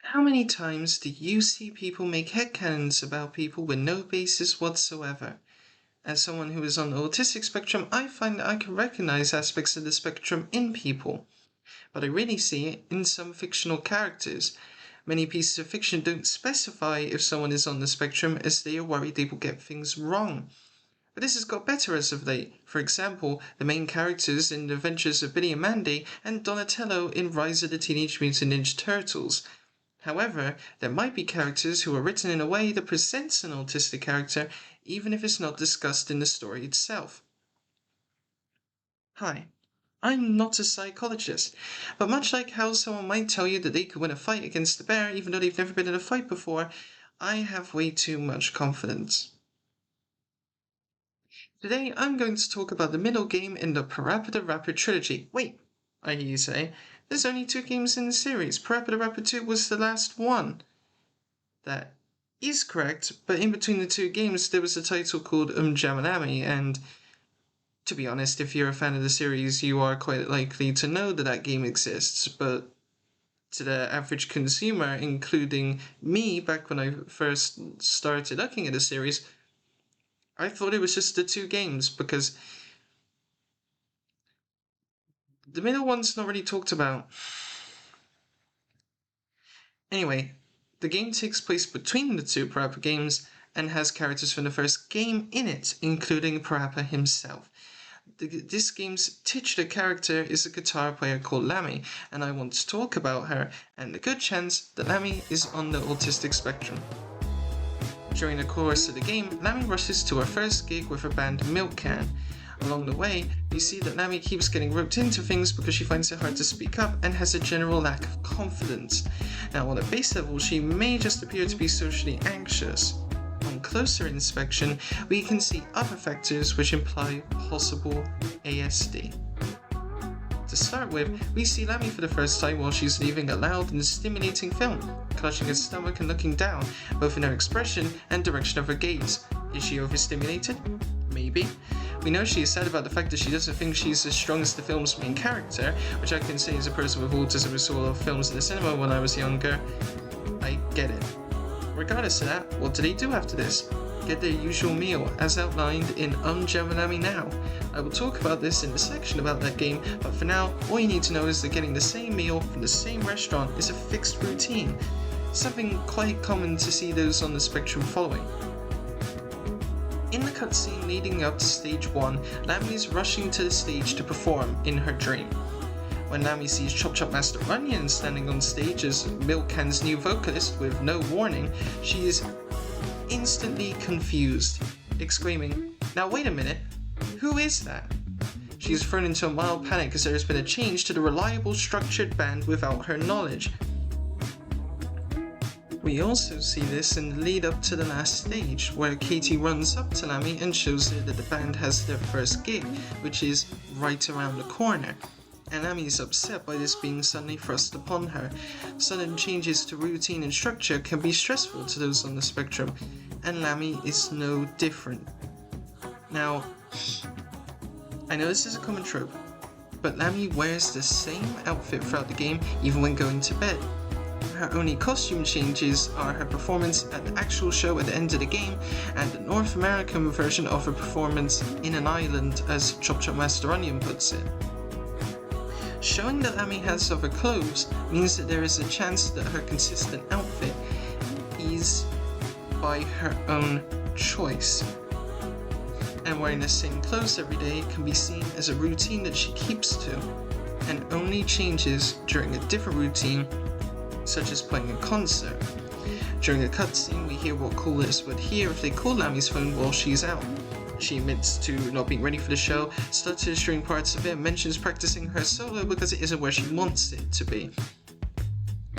How many times do you see people make headcanons about people with no basis whatsoever? As someone who is on the autistic spectrum, I find that I can recognize aspects of the spectrum in people, but I really see it in some fictional characters. Many pieces of fiction don't specify if someone is on the spectrum as they are worried they will get things wrong. But this has got better as of late. For example, the main characters in The Adventures of Billy and Mandy and Donatello in Rise of the Teenage Mutant Ninja Turtles. However, there might be characters who are written in a way that presents an autistic character, even if it's not discussed in the story itself. Hi, I'm not a psychologist, but much like how someone might tell you that they could win a fight against a bear even though they've never been in a fight before, I have way too much confidence. Today I'm going to talk about the middle game in the Parappa the Rapper trilogy. Wait, I hear you say, there's only 2 games in the series. Parappa the Rapper 2 was the last one. That is correct, but in between the 2 games there was a title called Jammer Lammy, and to be honest, if you're a fan of the series, you are quite likely to know that that game exists, but to the average consumer, including me back when I first started looking at the series, I thought it was just the 2 games, because the middle one's not really talked about. Anyway, the game takes place between the 2 Parappa games and has characters from the first game in it, including Parappa himself. This game's titular character is a guitar player called Lammy, and I want to talk about her, and the good chance that Lammy is on the autistic spectrum. During the course of the game, Lammy rushes to her first gig with her band Milk Can. Along the way, we see that Lammy keeps getting roped into things because she finds it hard to speak up and has a general lack of confidence. Now, on a base level, she may just appear to be socially anxious. On closer inspection, we can see other factors which imply possible ASD. To start with, we see Lammy for the first time while she's leaving a loud and stimulating film, clutching her stomach and looking down, both in her expression and direction of her gaze. Is she overstimulated? Maybe. We know she is sad about the fact that she doesn't think she's as strong as the film's main character, which I can say as a person with autism who saw a lot of films in the cinema when I was younger. I get it. Regardless of that, what do they do after this? Get their usual meal, as outlined in Um Jammer Lammy now. I will talk about this in the section about that game, but for now, all you need to know is that getting the same meal from the same restaurant is a fixed routine, something quite common to see those on the spectrum following. In the cutscene leading up to stage 1, Lammy is rushing to the stage to perform in her dream. When Lammy sees Chop Chop Master Onion standing on stage as Milk Can's new vocalist with no warning, she is instantly confused, exclaiming, "Now wait a minute, who is that?" She is thrown into a mild panic as there has been a change to the reliable structured band without her knowledge. We also see this in the lead up to the last stage, where Katie runs up to Lammy and shows her that the band has their first gig, which is right around the corner. And Lammy is upset by this being suddenly thrust upon her. Sudden changes to routine and structure can be stressful to those on the spectrum, and Lammy is no different. Now, I know this is a common trope, but Lammy wears the same outfit throughout the game even when going to bed. Her only costume changes are her performance at the actual show at the end of the game and the North American version of her performance in an island, as Chop Chop Master Onion puts it. Showing that Lammy has other clothes means that there is a chance that her consistent outfit is by her own choice. And wearing the same clothes every day can be seen as a routine that she keeps to, and only changes during a different routine, such as playing a concert. During a cutscene, we hear what callers would hear if they call Lammy's phone while she's out. She admits to not being ready for the show, stutters during parts of it, and mentions practicing her solo because it isn't where she wants it to be.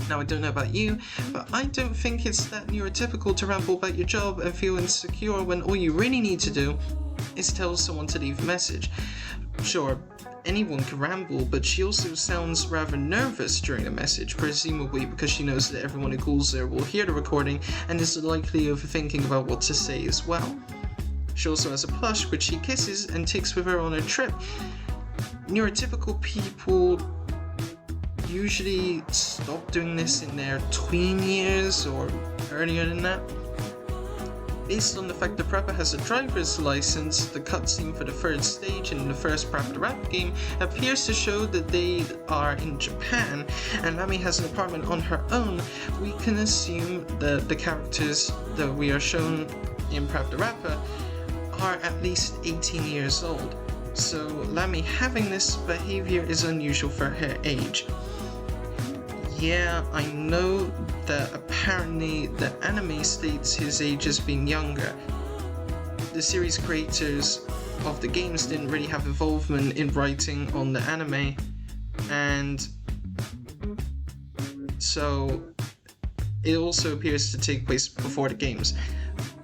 Now, I don't know about you, but I don't think it's that neurotypical to ramble about your job and feel insecure when all you really need to do is tell someone to leave a message. Sure, anyone can ramble, but she also sounds rather nervous during a message, presumably because she knows that everyone who calls her will hear the recording and is likely overthinking about what to say as well. She also has a plush which she kisses and takes with her on her trip. Neurotypical people usually stop doing this in their tween years or earlier than that. Based on the fact that Parappa has a driver's license, the cutscene for the third stage in the first Parappa the Rapper game appears to show that they are in Japan, and Lammy has an apartment on her own. We can assume that the characters that we are shown in Parappa the Rapper are at least 18 years old. So Lammy having this behavior is unusual for her age. Yeah, I know that apparently the anime states his age as being younger. The series creators of the games didn't really have involvement in writing on the anime, and so it also appears to take place before the games.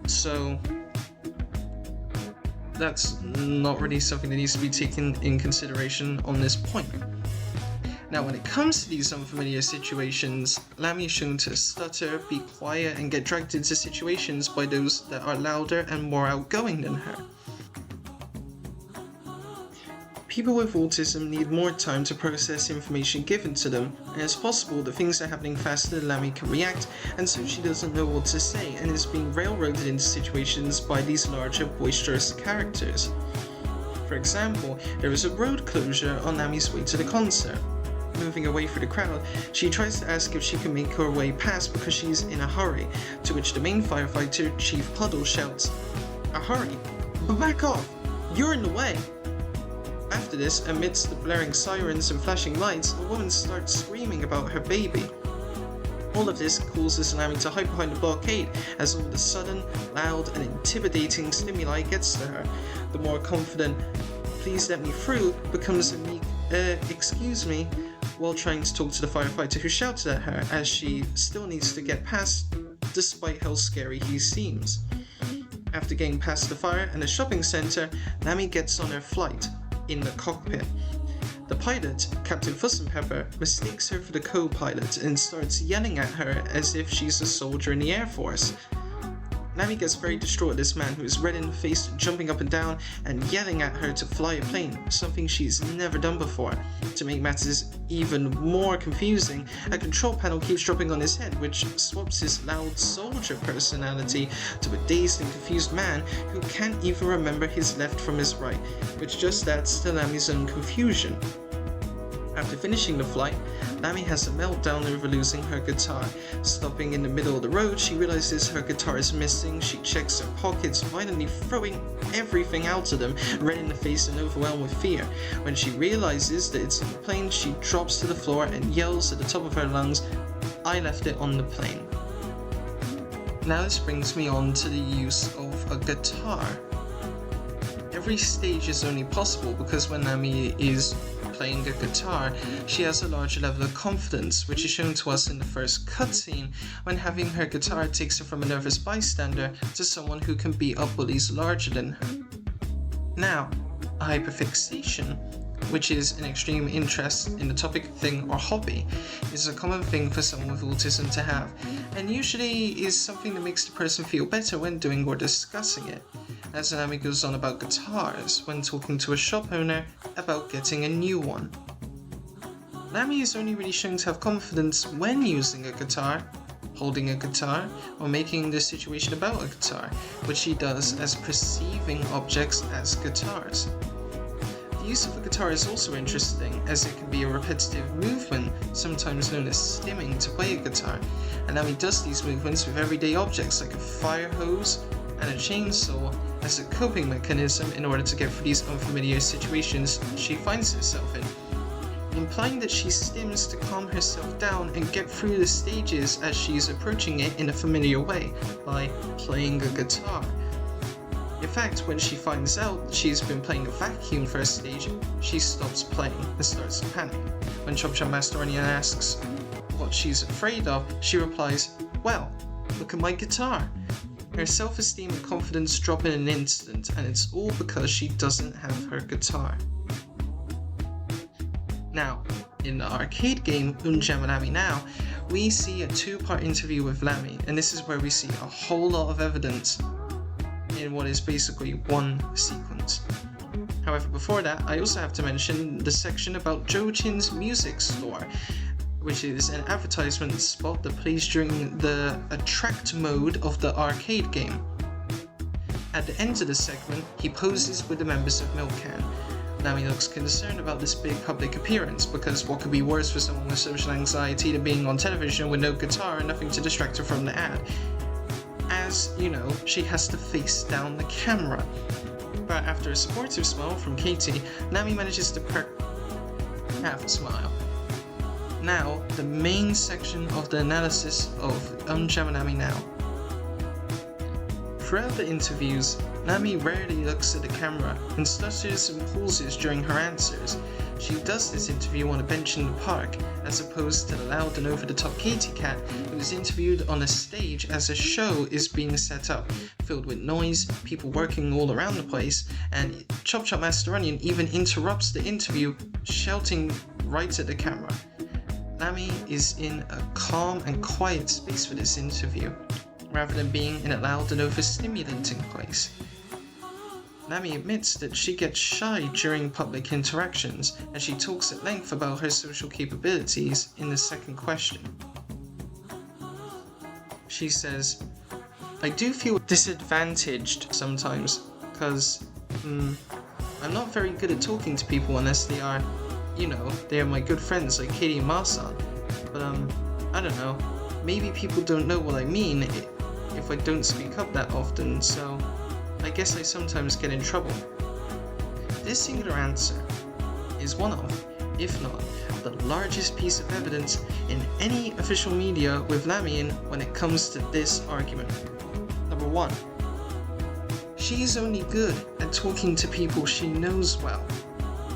So that's not really something that needs to be taken in consideration on this point. Now, when it comes to these unfamiliar situations, Lammy is shown to stutter, be quiet, and get dragged into situations by those that are louder and more outgoing than her. People with autism need more time to process information given to them, and it's possible that things are happening faster than Lammy can react, and so she doesn't know what to say and is being railroaded into situations by these larger, boisterous characters. For example, there is a road closure on Lammy's way to the concert. Moving away through the crowd, she tries to ask if she can make her way past because she's in a hurry, to which the main firefighter, Chief Puddle, shouts, "A hurry? But back off! You're in the way!" After this, amidst the blaring sirens and flashing lights, a woman starts screaming about her baby. All of this causes Lammy to hide behind the blockade as all the sudden, loud and intimidating stimuli gets to her. The more confident, "Please let me through," becomes a meek, "Excuse me," while trying to talk to the firefighter who shouted at her as she still needs to get past despite how scary he seems. After getting past the fire and the shopping centre, Lammy gets on her flight, in the cockpit. The pilot, Captain Fussenpepper, mistakes her for the co-pilot and starts yelling at her as if she's a soldier in the Air Force. Lammy gets very distraught at this man who is red in the face, jumping up and down and yelling at her to fly a plane, something she's never done before. To make matters even more confusing, a control panel keeps dropping on his head, which swaps his loud soldier personality to a dazed and confused man who can't even remember his left from his right, which just adds to Lammy's own confusion. After finishing the flight, Lammy has a meltdown over losing her guitar. Stopping in the middle of the road, she realizes her guitar is missing. She checks her pockets, violently throwing everything out of them, red in the face and overwhelmed with fear. When she realizes that it's on the plane, she drops to the floor and yells at the top of her lungs, "I left it on the plane." Now this brings me on to the use of a guitar. Every stage is only possible because when Lammy is playing a guitar, she has a larger level of confidence, which is shown to us in the first cutscene when having her guitar takes her from a nervous bystander to someone who can beat up bullies larger than her. Now, a hyper-fixation, which is an extreme interest in the topic, thing, or hobby, is a common thing for someone with autism to have, and usually is something that makes the person feel better when doing or discussing it. As Lammy goes on about guitars when talking to a shop owner about getting a new one. Lammy is only really shown to have confidence when using a guitar, holding a guitar, or making the situation about a guitar, which she does as perceiving objects as guitars. The use of a guitar is also interesting, as it can be a repetitive movement, sometimes known as stimming, to play a guitar, and Lammy does these movements with everyday objects like a fire hose and a chainsaw as a coping mechanism in order to get through these unfamiliar situations she finds herself in, implying that she stims to calm herself down and get through the stages as she is approaching it in a familiar way, by playing a guitar. In fact, when she finds out that she's been playing a vacuum for a stage, she stops playing and starts to panic. When Chop Chop Master Onion asks what she's afraid of, she replies, "Well, look at my guitar." Her self-esteem and confidence drop in an instant, and it's all because she doesn't have her guitar. Now, in the arcade game Jammer Lammy Now, we see a two-part interview with Lammy, and this is where we see a whole lot of evidence in what is basically one sequence. However, before that, I also have to mention the section about Joe Chin's music store. which is an advertisement spot that plays during the attract mode of the arcade game. At the end of the segment, he poses with the members of Milk Can. Lammy looks concerned about this big public appearance, because what could be worse for someone with social anxiety than being on television with no guitar and nothing to distract her from the ad? As you know, she has to face down the camera. But after a supportive smile from Katie, Lammy manages to perk half a smile. Now, the main section of the analysis of Um Jammer Lammy now. Throughout the interviews, Lammy rarely looks at the camera and stutters and pauses during her answers. She does this interview on a bench in the park, as opposed to the loud and over-the-top Katie Cat, who is interviewed on a stage as a show is being set up, filled with noise, people working all around the place, and Chop Chop Master Onion even interrupts the interview, shouting right at the camera. Lammy is in a calm and quiet space for this interview, rather than being in a loud and overstimulating place. Lammy admits that she gets shy during public interactions, and she talks at length about her social capabilities in the second question. She says, "I do feel disadvantaged sometimes, because I'm not very good at talking to people unless they are, they are my good friends like Katie and Marsan. But I don't know, maybe people don't know what I mean if I don't speak up that often, so I guess I sometimes get in trouble." This singular answer is one of, if not the largest piece of evidence in any official media with Lammy in when it comes to this argument. Number 1. She is only good at talking to people she knows well.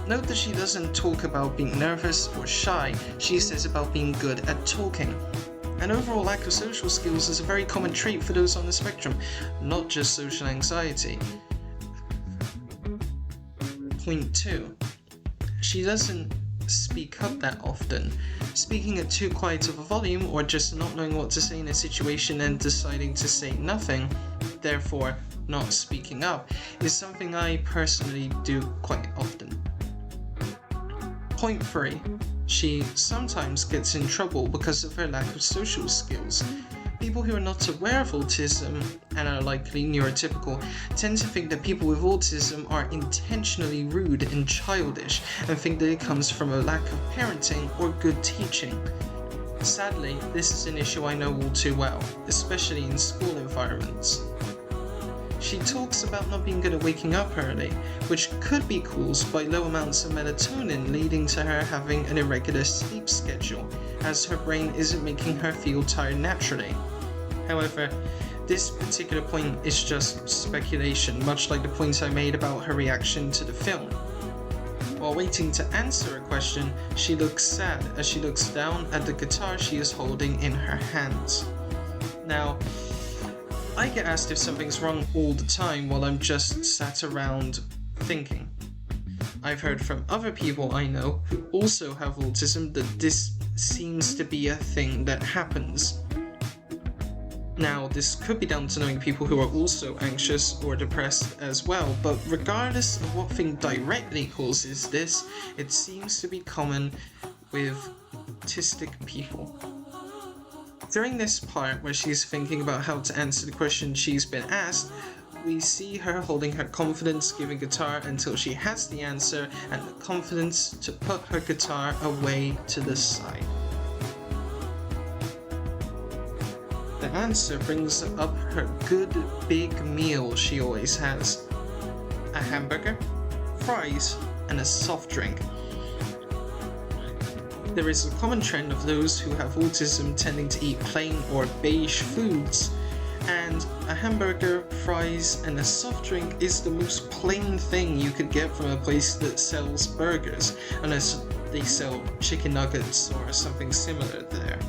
Note that she doesn't talk about being nervous or shy, she says about being good at talking. An overall lack of social skills is a very common trait for those on the spectrum, not just social anxiety. Point 2. She doesn't speak up that often. Speaking at too quiet of a volume, or just not knowing what to say in a situation and deciding to say nothing, therefore not speaking up, is something I personally do quite often. Point 3. She sometimes gets in trouble because of her lack of social skills. People who are not aware of autism and are likely neurotypical tend to think that people with autism are intentionally rude and childish, and think that it comes from a lack of parenting or good teaching. Sadly, this is an issue I know all too well, especially in school environments. She talks about not being good at waking up early, which could be caused by low amounts of melatonin, leading to her having an irregular sleep schedule, as her brain isn't making her feel tired naturally. However, this particular point is just speculation, much like the point I made about her reaction to the film. While waiting to answer a question, she looks sad as she looks down at the guitar she is holding in her hands. Now, I get asked if something's wrong all the time while I'm just sat around thinking. I've heard from other people I know who also have autism that this seems to be a thing that happens. Now, this could be down to knowing people who are also anxious or depressed as well, but regardless of what thing directly causes this, it seems to be common with autistic people. During this part where she's thinking about how to answer the question she's been asked, we see her holding her confidence-giving guitar until she has the answer and the confidence to put her guitar away to the side. The answer brings up her good big meal she always has. A hamburger, fries, and a soft drink. There is a common trend of those who have autism tending to eat plain or beige foods, and a hamburger, fries, and a soft drink is the most plain thing you could get from a place that sells burgers, unless they sell chicken nuggets or something similar there.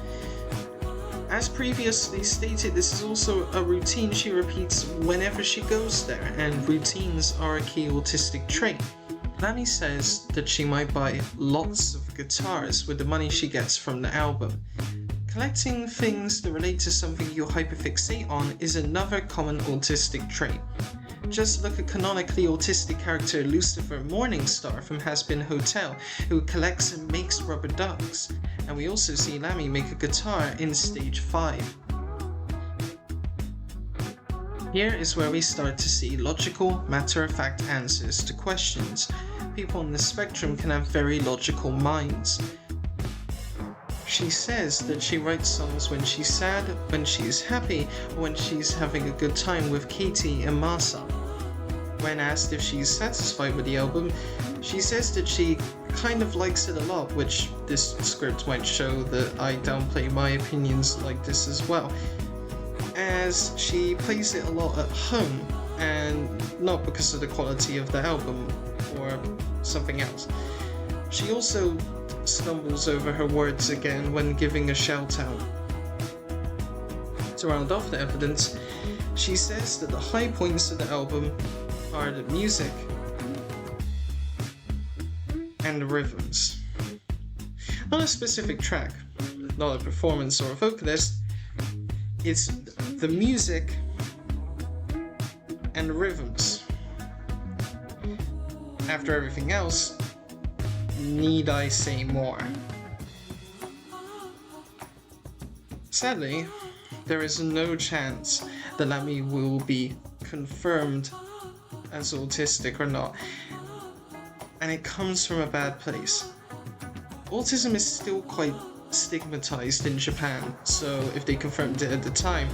As previously stated, this is also a routine she repeats whenever she goes there, and routines are a key autistic trait. Lammy says that she might buy lots of guitars with the money she gets from the album. Collecting things that relate to something you hyperfixate on is another common autistic trait. Just look at canonically autistic character Lucifer Morningstar from Has Been Hotel, who collects and makes rubber ducks. And we also see Lammy make a guitar in stage 5. Here is where we start to see logical, matter-of-fact answers to questions. People on the spectrum can have very logical minds. She says that she writes songs when she's sad, when she's happy, or when she's having a good time with Katie and Masa. When asked if she's satisfied with the album, she says that she kind of likes it a lot, which this script might show that I downplay my opinions like this as well, as she plays it a lot at home, and not because of the quality of the album or something else. She also stumbles over her words again when giving a shout out. To round off the evidence, she says that the high points of the album are the music and the rhythms. Not a specific track, not a performance or a vocalist, it's the music and the rhythms. After everything else, need I say more? Sadly, there is no chance that Lammy will be confirmed as autistic or not, and it comes from a bad place. Autism is still quite stigmatized in Japan, so if they confirmed it at the time,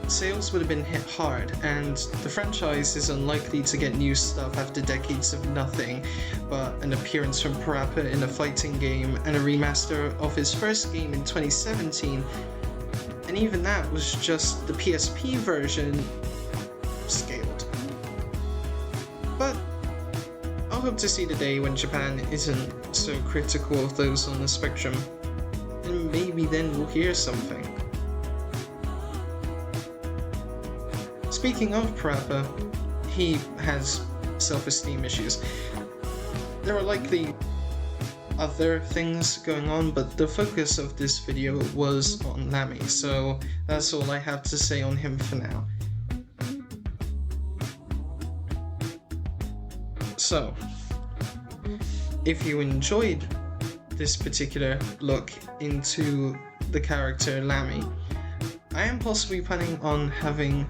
sales would have been hit hard, and the franchise is unlikely to get new stuff after decades of nothing but an appearance from Parappa in a fighting game and a remaster of his first game in 2017, and even that was just the PSP version scaled. But I'll hope to see the day when Japan isn't so critical of those on the spectrum, and maybe then we'll hear something. Speaking of Parappa, he has self-esteem issues. There are likely other things going on, but the focus of this video was on Lammy, so that's all I have to say on him for now. So, if you enjoyed this particular look into the character Lammy, I am possibly planning on having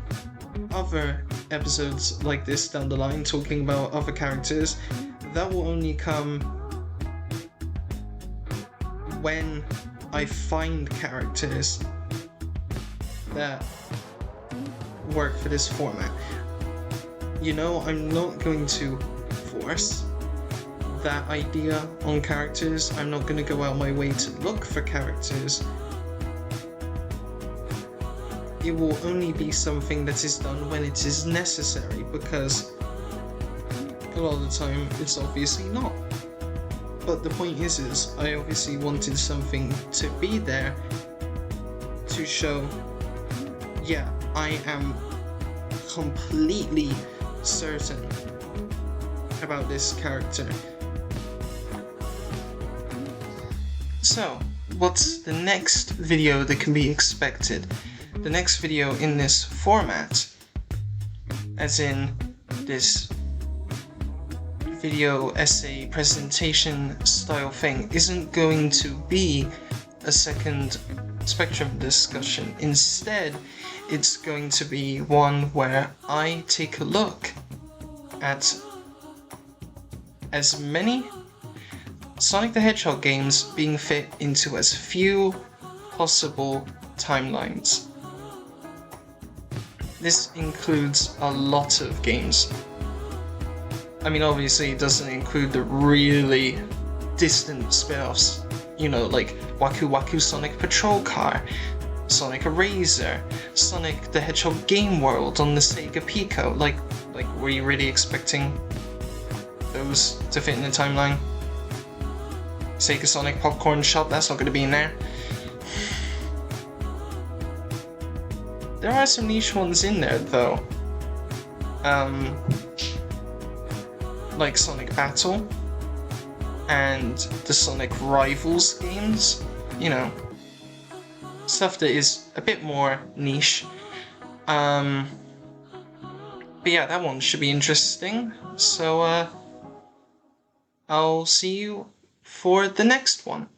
other episodes like this down the line, talking about other characters. That will only come when I find characters that work for this format. You know, I'm not going to force that idea on characters. I'm not going to go out my way to look for characters. It will only be something that is done when it is necessary, because a lot of the time it's obviously not. But the point is I obviously wanted something to be there to show, yeah, I am completely certain about this character. So, what's the next video that can be expected? The next video in this format, as in this video essay presentation style thing, isn't going to be a second spectrum discussion. Instead, it's going to be one where I take a look at as many Sonic the Hedgehog games being fit into as few possible timelines. This includes a lot of games. I mean, obviously it doesn't include the really distant spin-offs, you know, like Waku Waku Sonic Patrol Car, Sonic Eraser, Sonic the Hedgehog Game World on the Sega Pico. Like, were you really expecting those to fit in the timeline? Sega Sonic Popcorn Shop, that's not going to be in there. There are some niche ones in there though. Like Sonic Battle and the Sonic Rivals games, you know, stuff that is a bit more niche. But yeah, that one should be interesting. So, I'll see you for the next one.